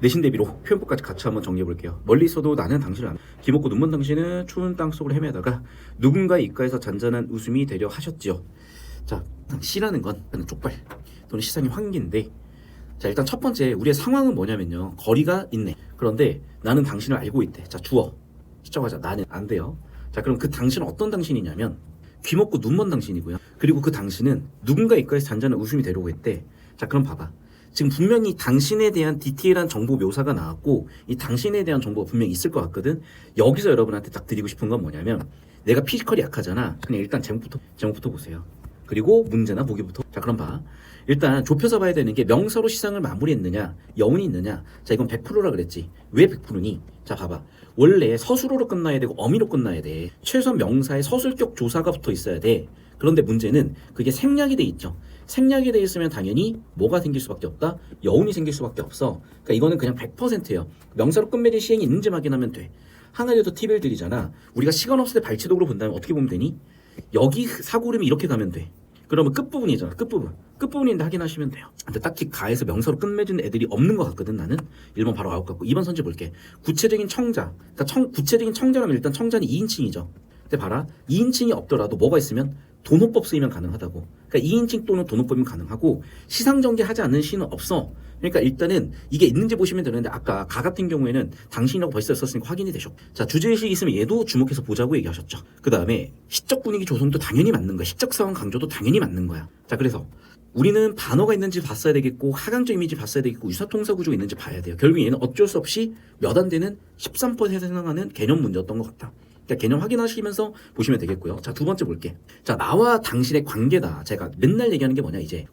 내신 대비로 표현법까지 같이 한번 정리해 볼게요. 멀리 있어도 나는 당신을 안. 기먹고 눈먼 당신은 추운 땅속을 헤매다가 누군가의 입가에서 잔잔한 웃음이 되려 하셨지요. 자, 시라는 건 족발 또는 시상의 환기인데, 자, 일단 첫 번째 우리의 상황은 뭐냐면요, 거리가 있네. 그런데 나는 당신을 알고 있대. 자, 주어 시작하자. 나는 안 돼요. 자, 그럼 그 당신은 어떤 당신이냐면 귀먹고 눈먼 당신이고요. 그리고 그 당신은 누군가 입가에서 잔잔한 웃음이 되려고 했대. 자, 그럼 봐봐. 지금 분명히 당신에 대한 디테일한 정보 묘사가 나왔고, 이 당신에 대한 정보가 분명히 있을 것 같거든. 여기서 여러분한테 딱 드리고 싶은 건 뭐냐면, 내가 피지컬이 약하잖아. 그냥 일단 제목부터 보세요. 그리고 문제나 보기부터. 자, 그럼 봐. 일단 좁혀서 봐야 되는 게, 명사로 시상을 마무리했느냐, 여운이 있느냐. 자, 이건 100%라 그랬지. 왜 100%니? 자, 봐봐. 원래 서술어로 끝나야 되고 어미로 끝나야 돼. 최소한 명사에 서술격 조사가 붙어 있어야 돼. 그런데 문제는 그게 생략이 돼 있죠. 생략이 돼 있으면 당연히 뭐가 생길 수밖에 없다? 여운이 생길 수밖에 없어. 그러니까 이거는 그냥 100%예요. 명사로 끝맺은 시행이 있는지 확인하면 돼. 한 가지 더 팁을 드리잖아. 우리가 시간 없을 때 발췌독으로 본다면 어떻게 보면 되니? 여기 사고름이 이렇게 가면 돼. 그러면 끝부분이잖아. 끝부분인데 확인하시면 돼요. 근데 딱히 가에서 명사로 끝맺은 애들이 없는 것 같거든. 나는 1번 바로 아웃 같고, 2번 선지 볼게. 구체적인 청자. 그러니까 구체적인 청자라면 일단 청자는 2인칭이죠. 근데 봐라, 2인칭이 없더라도 뭐가 있으면 도노법 쓰이면 가능하다고. 그러니까 2인칭 또는 도노법이면 가능하고, 시상전개하지 않는 시는 없어. 그러니까 일단은 이게 있는지 보시면 되는데, 아까 가 같은 경우에는 당신이라고 벌써 썼으니까 확인이 되셨고, 자, 주제의식이 있으면 얘도 주목해서 보자고 얘기하셨죠. 그 다음에 시적 분위기 조성도 당연히 맞는 거야. 시적 상황 강조도 당연히 맞는 거야. 자, 그래서 우리는 반어가 있는지 봤어야 되겠고, 하강적 이미지 봤어야 되겠고, 유사통사 구조가 있는지 봐야 돼요. 결국 얘는 어쩔 수 없이 몇 안 되는 13%에서 해당하는 개념 문제였던 것 같다. 그러니까 개념 확인하시면서 보시면 되겠고요. 자, 두 번째 볼게. 자, 나와 당신의 관계다. 제가 맨날 얘기하는 게 뭐냐, 이제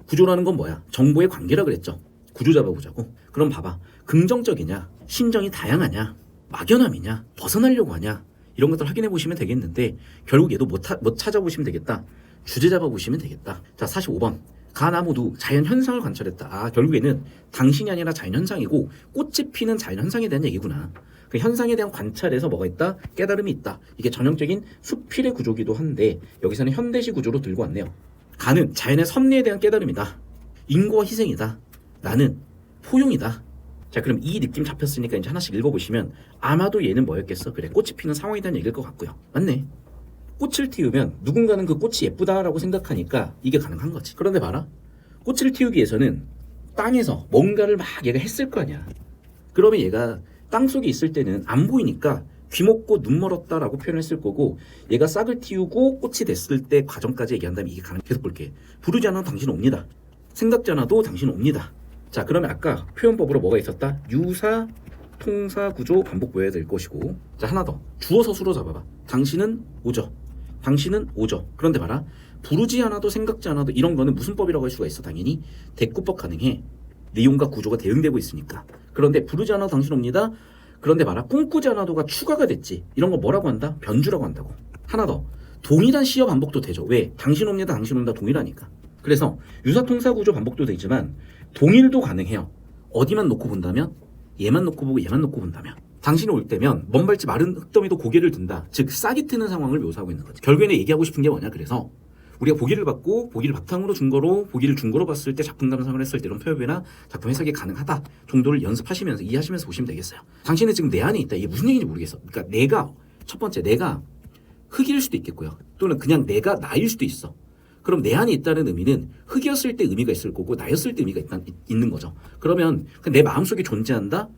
구조라는 건 뭐야? 정보의 관계라 그랬죠. 구조 잡아보자고. 그럼 봐봐. 긍정적이냐, 심정이 다양하냐, 막연함이냐, 벗어나려고 하냐, 이런 것들 확인해 보시면 되겠는데, 결국 얘도 못 찾아보시면 되겠다. 주제 잡아보시면 되겠다. 자, 45번. 가나무도 자연현상을 관찰했다. 아, 결국에는 당신이 아니라 자연현상이고, 꽃이 피는 자연현상에 대한 얘기구나. 그 현상에 대한 관찰에서 뭐가 있다? 깨달음이 있다. 이게 전형적인 수필의 구조기도 한데, 여기서는 현대시 구조로 들고 왔네요. 가는 자연의 섭리에 대한 깨달음이다. 인고와 희생이다. 나는 포용이다. 자, 그럼 이 느낌 잡혔으니까 이제 하나씩 읽어보시면, 아마도 얘는 뭐였겠어? 그래, 꽃이 피는 상황에 대한 얘기일 것 같고요. 맞네. 꽃을 틔우면 누군가는 그 꽃이 예쁘다라고 생각하니까 이게 가능한 거지. 그런데 봐라. 꽃을 틔우기 위해서는 땅에서 뭔가를 막 얘가 했을 거 아니야. 그러면 얘가 땅속에 있을 때는 안 보이니까 귀먹고 눈 멀었다라고 표현했을 거고, 얘가 싹을 틔우고 꽃이 됐을 때 과정까지 얘기한다면 이게 가능. 계속 볼게. 부르지 않아도 당신은 옵니다. 생각지 않아도 당신은 옵니다. 자, 그러면 아까 표현법으로 뭐가 있었다? 유사, 통사, 구조, 반복 보여야 될 것이고. 자, 하나 더. 주어 서술어 잡아봐. 당신은 오죠. 당신은 오죠. 그런데 봐라. 부르지 않아도 생각지 않아도 이런 거는 무슨 법이라고 할 수가 있어? 당연히 대꾸법 가능해. 내용과 구조가 대응되고 있으니까. 그런데 부르지 않아도 당신 옵니다. 그런데 봐라. 꿈꾸지 않아도가 추가가 됐지. 이런 거 뭐라고 한다? 변주라고 한다고. 하나 더. 동일한 시어 반복도 되죠. 왜? 당신 옵니다, 당신 옵니다 동일하니까. 그래서 유사통사 구조 반복도 되지만 동일도 가능해요. 어디만 놓고 본다면? 얘만 놓고 보고 얘만 놓고 본다면. 당신이 올 때면 먼 발치 마른 흙더미도 고개를 든다. 즉 싹이 트는 상황을 묘사하고 있는 거지. 결국에는 얘기하고 싶은 게 뭐냐. 그래서 우리가 보기를 받고 보기를 바탕으로 준거로 보기를 준거로 봤을 때 작품 감상을 했을 때 이런 표현이나 작품 해석이 가능하다 정도를 연습하시면서 이해하시면서 보시면 되겠어요. 당신은 지금 내 안에 있다. 이게 무슨 얘기인지 모르겠어. 그러니까 내가 첫 번째 내가 흙일 수도 있겠고요. 또는 그냥 내가 나일 수도 있어. 그럼 내 안에 있다는 의미는 흙이었을 때 의미가 있을 거고 나였을 때 의미가 있는 거죠. 그러면 내 마음속에 존재한다?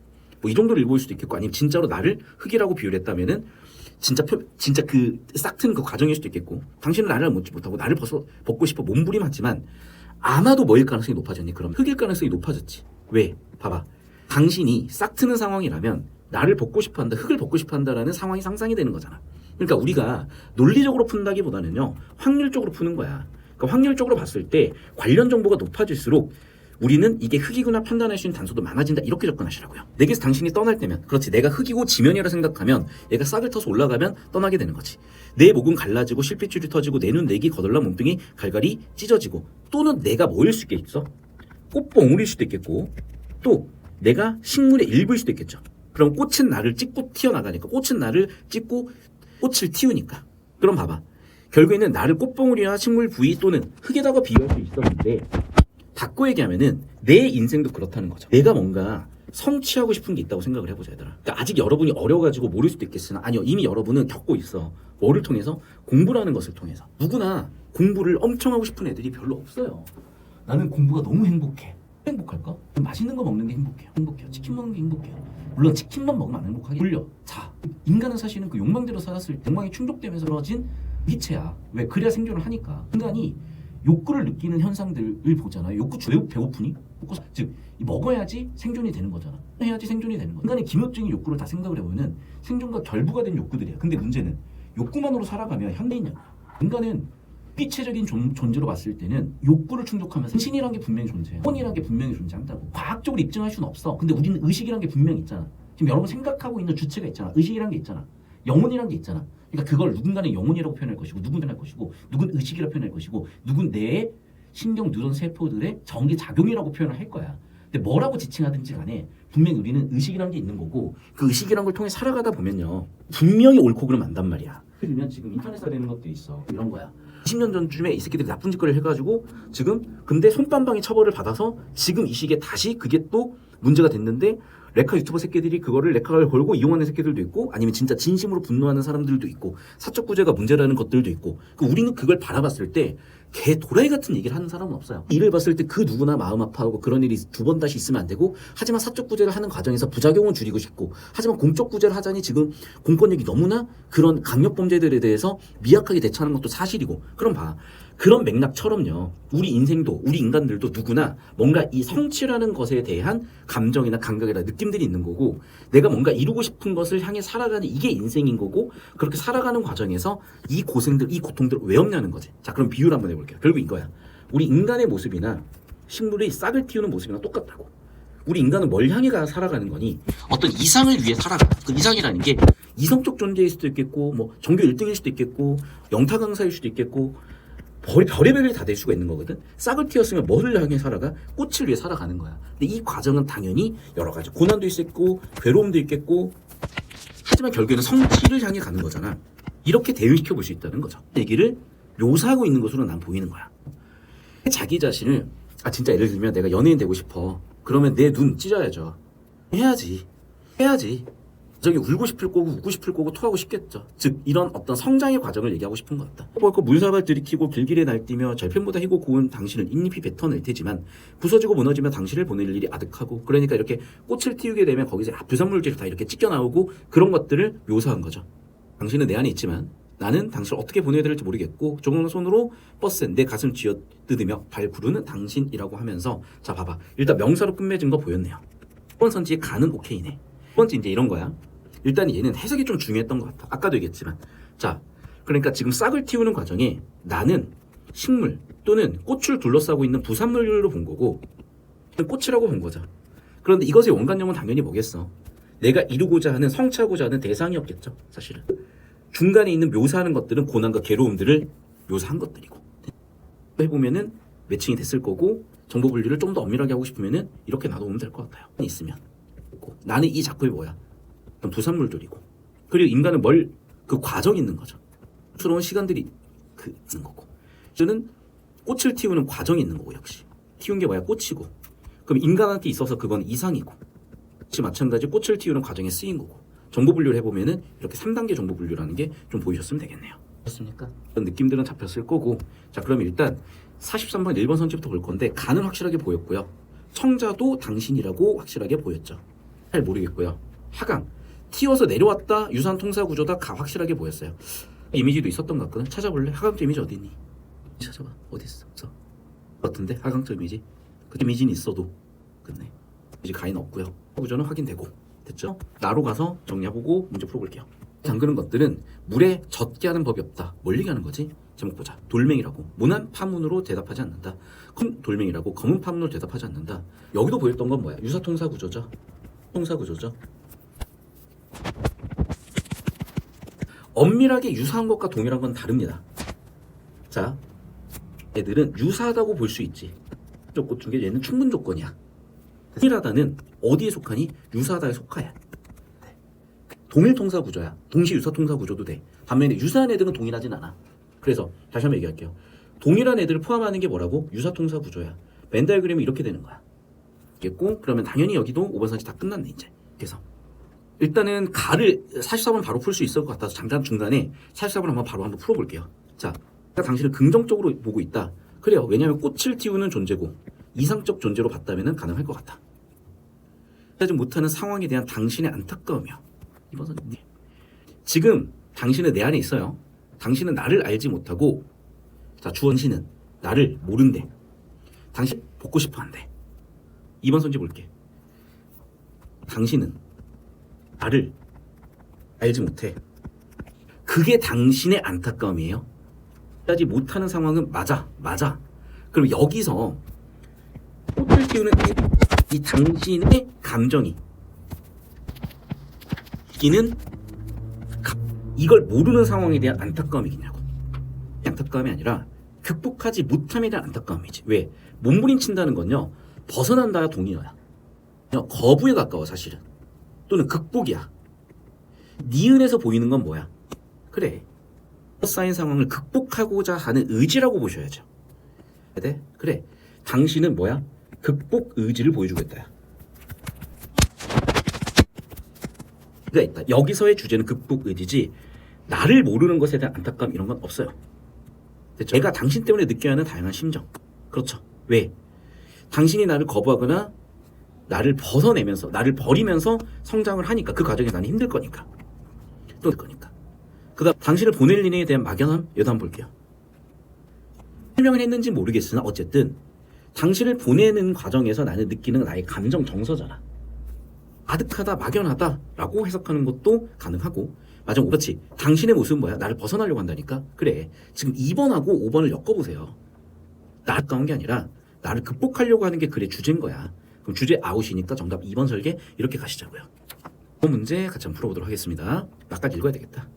뭐 이 정도로 읽을 수도 있겠고, 아니면 진짜로 나를 흙이라고 비유를 했다면은 진짜 그 싹 튼 그 과정일 수도 있겠고, 당신은 나를 먹지 못하고 나를 벗고 싶어 몸부림하지만 아마도 뭐일 가능성이 높아졌니? 그럼 흙일 가능성이 높아졌지. 왜? 봐봐. 당신이 싹 트는 상황이라면 나를 벗고 싶어 한다, 흙을 벗고 싶어 한다라는 상황이 상상이 되는 거잖아. 그러니까 우리가 논리적으로 푼다기보다는요, 확률적으로 푸는 거야. 그러니까 확률적으로 봤을 때 관련 정보가 높아질수록 우리는 이게 흙이구나 판단할 수 있는 단서도 많아진다, 이렇게 접근하시라고요. 내게서 당신이 떠날 때면, 그렇지, 내가 흙이고 지면이라 생각하면 얘가 싹을 터서 올라가면 떠나게 되는 거지. 내 목은 갈라지고 실핏줄이 터지고 내 눈, 내귀, 거덜나 몸뚱이 갈갈이 찢어지고, 또는 내가 뭐일 수 있겠어? 꽃봉울일 수도 있겠고, 또 내가 식물의 일부일 수도 있겠죠. 그럼 꽃은 나를 찍고 튀어나가니까, 꽃은 나를 찍고 꽃을 틔우니까. 그럼 봐봐. 결국에는 나를 꽃봉울이나 식물 부위 또는 흙에다가 비유할 수 있었는데, 바꿔 얘기하면은 내 인생도 그렇다는 거죠. 내가 뭔가 성취하고 싶은 게 있다고 생각을 해보자 얘들아. 그러니까 아직 여러분이 어려가지고 모를 수도 있겠으나 아니요, 이미 여러분은 겪고 있어. 뭐를 통해서? 공부라는 것을 통해서. 누구나 공부를 엄청 하고 싶은 애들이 별로 없어요. 나는 공부가 너무 행복해. 행복할까? 맛있는 거 먹는 게 행복해요. 행복해요. 치킨 먹는 게 행복해요. 물론 치킨만 먹으면 안 행복하게 물려. 자, 인간은 사실은 그 욕망대로 살았을 때 욕망이 충족되면서 벌어진 기체야. 왜? 그래야 생존을 하니까. 인간이 욕구를 느끼는 현상들을 보잖아요. 욕구 왜 배고프니? 즉 먹어야지 생존이 되는 거잖아. 해야지 생존이 되는 거야. 인간의 기본적인 욕구를 다 생각을 해보면 생존과 결부가 된 욕구들이야. 근데 문제는 욕구만으로 살아가면 현대인이야. 인간은 피체적인 존재로 봤을 때는 욕구를 충족하면서 신이란 게 분명히 존재해. 혼이란 게 분명히 존재한다고. 과학적으로 입증할 수는 없어. 근데 우리는 의식이란 게 분명히 있잖아. 지금 여러분 생각하고 있는 주체가 있잖아. 의식이란 게 있잖아. 영혼이란 게 있잖아. 그러니까 그걸 누군가는 영혼이라고 표현할 것이고 누군가는 할 것이고 누군 의식이라고 표현할 것이고 누군 뇌의 신경 뉴런 세포들의 전기 작용이라고 표현을 할 거야. 근데 뭐라고 지칭하든지 간에 분명히 우리는 의식이란 게 있는 거고 그 의식이란 걸 통해 살아가다 보면요 분명히 옳고 그름 안단 말이야. 그러면 지금 인터넷에 되는 것도 있어. 이런 거야. 20년 전쯤에 이 새끼들이 나쁜 짓거리를 해가지고 지금 근데 손반방의 처벌을 받아서 지금 이 시기에 다시 그게 또 문제가 됐는데 레카 유튜버 새끼들이 그거를 레카를 걸고 이용하는 새끼들도 있고 아니면 진짜 진심으로 분노하는 사람들도 있고 사적 구제가 문제라는 것들도 있고 우리는 그걸 바라봤을 때 개 도라이 같은 얘기를 하는 사람은 없어요. 이를 봤을 때 그 누구나 마음 아파하고 그런 일이 두 번 다시 있으면 안 되고 하지만 사적 구제를 하는 과정에서 부작용은 줄이고 싶고 하지만 공적 구제를 하자니 지금 공권력이 너무나 그런 강력 범죄들에 대해서 미약하게 대처하는 것도 사실이고 그럼 봐. 그런 맥락처럼요. 우리 인생도 우리 인간들도 누구나 뭔가 이 성취라는 것에 대한 감정이나 감각이나 느낌들이 있는 거고 내가 뭔가 이루고 싶은 것을 향해 살아가는 이게 인생인 거고 그렇게 살아가는 과정에서 이 고생들, 이 고통들을 왜 없냐는 거지. 자, 그럼 비유를 한번 해볼게요. 결국 이거야. 우리 인간의 모습이나 식물이 싹을 틔우는 모습이랑 똑같다고. 우리 인간은 뭘 향해 살아가는 거니? 어떤 이상을 위해 살아가. 그 이상이라는 게 이성적 존재일 수도 있겠고 뭐 전교 1등일 수도 있겠고 영타 강사일 수도 있겠고 별의별이 다 될 수가 있는 거거든. 싹을 틔웠으면 뭐를 향해 살아가? 꽃을 위해 살아가는 거야. 근데 이 과정은 당연히 여러 가지 고난도 있겠고 괴로움도 있겠고 하지만 결국에는 성취를 향해 가는 거잖아. 이렇게 대응시켜 볼 수 있다는 거죠. 얘기를 묘사하고 있는 것으로 난 보이는 거야. 자기 자신을 진짜 예를 들면 내가 연예인 되고 싶어. 그러면 내 눈 찢어야죠. 해야지. 저기 울고 싶을 거고 웃고 싶을 거고 토하고 싶겠죠. 즉 이런 어떤 성장의 과정을 얘기하고 싶은 것 같다. 그 문사발 들이키고 길길에 날뛰며 절편보다 희고 고운 당신을 잇잎이 뱉어낼 테지만 부서지고 무너지며 당신을 보낼 일이 아득하고 그러니까 이렇게 꽃을 틔우게 되면 거기서 부산물질이 다 이렇게 찢겨 나오고 그런 것들을 묘사한 거죠. 당신은 내 안에 있지만 나는 당신을 어떻게 보내야 될지 모르겠고 조금 손으로 버스에 내 가슴 쥐어뜯으며 발 구르는 당신이라고 하면서 자 봐봐 일단 명사로 끝맺은 거 보였네요. 첫 번째 선지의 가는 오케이네. 두 번째 이제 이런 거야. 일단 얘는 해석이 좀 중요했던 것 같아. 아까도 얘기했지만 자 그러니까 지금 싹을 틔우는 과정에 나는 식물 또는 꽃을 둘러싸고 있는 부산물로 본 거고 꽃이라고 본 거죠. 그런데 이것의 원관념은 당연히 뭐겠어? 내가 이루고자 하는 성취하고자 하는 대상이었겠죠. 사실은 중간에 있는 묘사하는 것들은 고난과 괴로움들을 묘사한 것들이고 해보면은 매칭이 됐을 거고 정보 분류를 좀 더 엄밀하게 하고 싶으면은 이렇게 놔두면 될 것 같아요. 있으면 나는 이 작품이 뭐야? 부산물들이고 그리고 인간은 그 과정이 있는 거죠. 스러운 시간들이 있는 거고 저는 꽃을 틔우는 과정이 있는 거고 역시 틔운 게 뭐야? 꽃이고 그럼 인간한테 있어서 그건 이상이고 역시 마찬가지 꽃을 틔우는 과정에 쓰인 거고 정보 분류를 해보면은 이렇게 3단계 정보 분류라는 게 좀 보이셨으면 되겠네요. 그렇습니까? 그런 느낌들은 잡혔을 거고 자 그러면 일단 43번 1번 선지부터 볼 건데 간은 확실하게 보였고요. 청자도 당신이라고 확실하게 보였죠. 잘 모르겠고요. 하강 튀어서 내려왔다 유산 통사 구조다 확실하게 보였어요. 이미지도 있었던 것 같거든. 찾아볼래? 하강적 이미지 어디 있니? 찾아봐. 어디 있어? 없어. 같은데 하강적 이미지. 그 이미지는 있어도 끝내. 이제 가인 없고요. 구조는 확인되고 됐죠? 나로 가서 정리해보고 문제 풀어볼게요. 잠그는 것들은 물에 젖게 하는 법이 없다. 뭘 얘기하는 거지? 제목 보자. 돌멩이라고 모난 파문으로 대답하지 않는다. 큰 돌멩이라고 검은 파문으로 대답하지 않는다. 여기도 보였던 건 뭐야? 유사 통사 구조죠. 통사 구조죠. 엄밀하게 유사한 것과 동일한 건 다릅니다. 자, 애들은 유사하다고 볼 수 있지. 조건 중에 얘는 충분 조건이야. 동일하다는 어디에 속하니? 유사하다에 속하야. 동일 통사 구조야. 동시 유사 통사 구조도 돼. 반면에 유사한 애들은 동일하진 않아. 그래서 다시 한번 얘기할게요. 동일한 애들을 포함하는 게 뭐라고? 유사 통사 구조야. 벤 다이어그램이 이렇게 되는 거야. 겠고 그러면 당연히 여기도 5번 선지 다 끝났네 이제. 그래서 일단은 가를 44번 바로 풀 수 있을 것 같아서 잠깐 중간에 44번 한번 풀어볼게요. 자, 내가 당신을 긍정적으로 보고 있다. 그래요. 왜냐하면 꽃을 띄우는 존재고 이상적 존재로 봤다면 가능할 것 같다. 하지 못하는 상황에 대한 당신의 안타까움이요. 이번 선지 지금 당신은 내 안에 있어요. 당신은 나를 알지 못하고 자 주원씨는 나를 모른대. 당신 보고 싶어 한대. 2번 선지 볼게. 당신은 나를 알지 못해. 그게 당신의 안타까움이에요. 하지 못하는 상황은 맞아. 그럼 여기서 꽃을 띄우는 이 당신의 감정이 이는 이걸 모르는 상황에 대한 안타까움이겠냐고. 안타까움이 아니라 극복하지 못함에 대한 안타까움이지. 왜? 몸부림친다는 건요 벗어난다야 동의어야. 거부에 가까워 사실은. 또는 극복이야. 니은에서 보이는 건 뭐야? 그래. 쌓인 상황을 극복하고자 하는 의지라고 보셔야죠. 네? 그래. 당신은 뭐야? 극복 의지를 보여주겠다야. 가 있다. 여기서의 주제는 극복 의지지 나를 모르는 것에 대한 안타까움 이런 건 없어요. 됐죠? 내가 당신 때문에 느껴야 하는 다양한 심정. 그렇죠. 왜? 당신이 나를 거부하거나 나를 벗어내면서 나를 버리면서 성장을 하니까 그 과정에 나는 힘들 거니까 또 될 거니까. 그다음 당신을 보낼 일에 대한 막연함 여도 한번 볼게요. 설명을 했는지 모르겠으나 어쨌든 당신을 보내는 과정에서 나는 느끼는 나의 감정 정서잖아. 아득하다 막연하다라고 해석하는 것도 가능하고 맞아. 그렇지. 당신의 모습은 뭐야? 나를 벗어나려고 한다니까. 그래. 지금 2번하고 5번을 엮어보세요. 나를 가까운 게 아니라 나를 극복하려고 하는 게 그래 주제인 거야. 그럼 주제 아웃이니까 정답 2번 설계 이렇게 가시자고요. 이 문제 같이 한번 풀어보도록 하겠습니다. 나까지 읽어야 되겠다.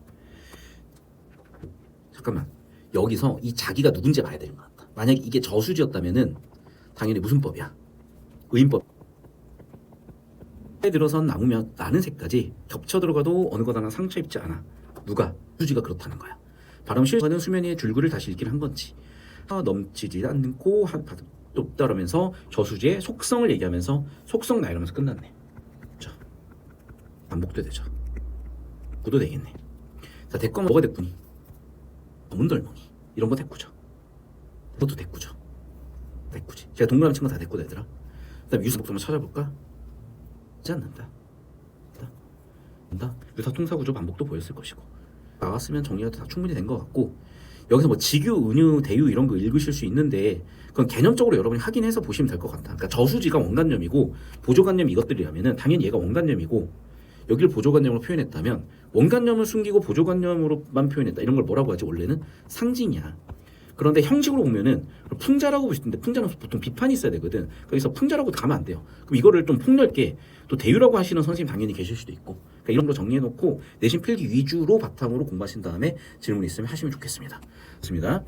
잠깐만. 여기서 이 자기가 누군지 봐야 되는 것 같다. 만약에 이게 저수지였다면은 당연히 무슨 법이야? 의인법. 에 들어선 나무면 나는 새까지 겹쳐 들어가도 어느 거나 상처 입지 않아. 누가? 수지가 그렇다는 거야. 바람 실과는 수면 위에 줄기를 다시 읽기를 한 건지. 넘치지 않고 또 따르면서 저수지의 속성을 얘기하면서 속성 나 이러면서 끝났네. 자, 반복도 되죠. 구도 되겠네. 자, 대권 뭐가 대꾸니? 검은 돌멩이 이런 거 대꾸죠. 그것도 대꾸죠. 대꾸지. 제가 동그라미 친 거 다 대꾸다 얘들아. 그다음 유수 목적만 찾아볼까? 지 않는다. 유사 통사구조 반복도 보였을 것이고 나왔으면 정리가 다 충분히 된 것 같고 여기서 뭐 직유, 은유, 대유 이런 거 읽으실 수 있는데 그건 개념적으로 여러분이 확인해서 보시면 될 것 같다. 그러니까 저수지가 원관념이고 보조관념이 이것들이라면은 당연히 얘가 원관념이고 여기를 보조관념으로 표현했다면 원관념을 숨기고 보조관념으로만 표현했다. 이런 걸 뭐라고 하지? 원래는 상징이야. 그런데 형식으로 보면은 풍자라고 볼 수 있는데 풍자는 보통 비판이 있어야 되거든. 그래서 풍자라고 가면 안 돼요. 그럼 이거를 좀 폭넓게 또 대유라고 하시는 선생님 당연히 계실 수도 있고 그러니까 이런 거 정리해놓고 내신 필기 위주로 바탕으로 공부하신 다음에 질문 있으면 하시면 좋겠습니다. 좋습니다.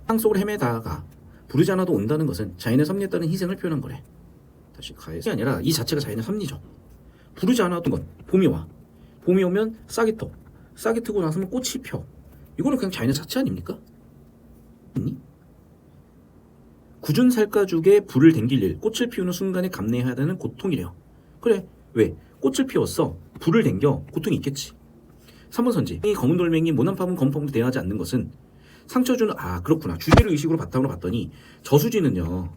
땅 속을 헤매다가 부르지 않아도 온다는 것은 자연의 섭리에 따른 희생을 표현한 거래. 다시 가야지 아니라 이 자체가 자연의 섭리죠. 부르지 않아도 건 봄이 와. 봄이 오면 싹이 터. 싹이 트고 나서면 꽃이 펴. 이거는 그냥 자연의 자체 아닙니까? 굳은 살가죽에 불을 댕길 일, 꽃을 피우는 순간에 감내해야 되는 고통이래요. 그래, 왜? 꽃을 피웠어. 불을 댕겨. 고통이 있겠지. 3번 선지. 이 검은 돌멩이 모난파문 검파문 대하지 않는 것은 상처 주는 그렇구나. 주제를 의식으로 바탕으로 봤더니 저수지는요.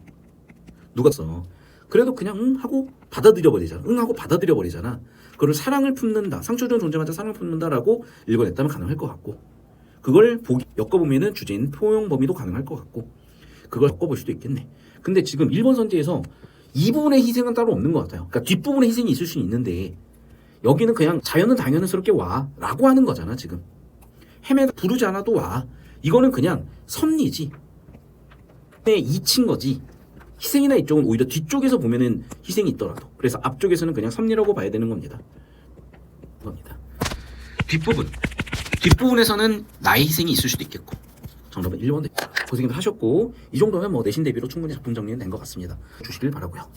누가 써? 그래도 그냥 응 하고 받아들여 버리잖아. 응 하고 받아들여 버리잖아. 그걸 사랑을 품는다. 상처 주는 존재마다 사랑을 품는다라고 읽어냈다면 가능할 것 같고 그걸 엮어보면은 주제인 포용 범위도 가능할 것 같고 그걸 엮어볼 수도 있겠네. 근데 지금 1번 선지에서 이 부분의 희생은 따로 없는 것 같아요. 그러니까 뒷부분에 희생이 있을 수는 있는데 여기는 그냥 자연은 당연스럽게 와 라고 하는 거잖아. 지금 헤매다 부르지 않아도 와. 이거는 그냥 섭리지. 이친 거지. 희생이나 이쪽은 오히려 뒤쪽에서 보면은 희생이 있더라도 그래서 앞쪽에서는 그냥 섭리라고 봐야 되는 겁니다. 뒷부분에서는 나의 희생이 있을 수도 있겠고 정답은 1번 고생들 하셨고 이 정도면 뭐 내신 대비로 충분히 작품 정리는 된 것 같습니다. 주시길 바라고요.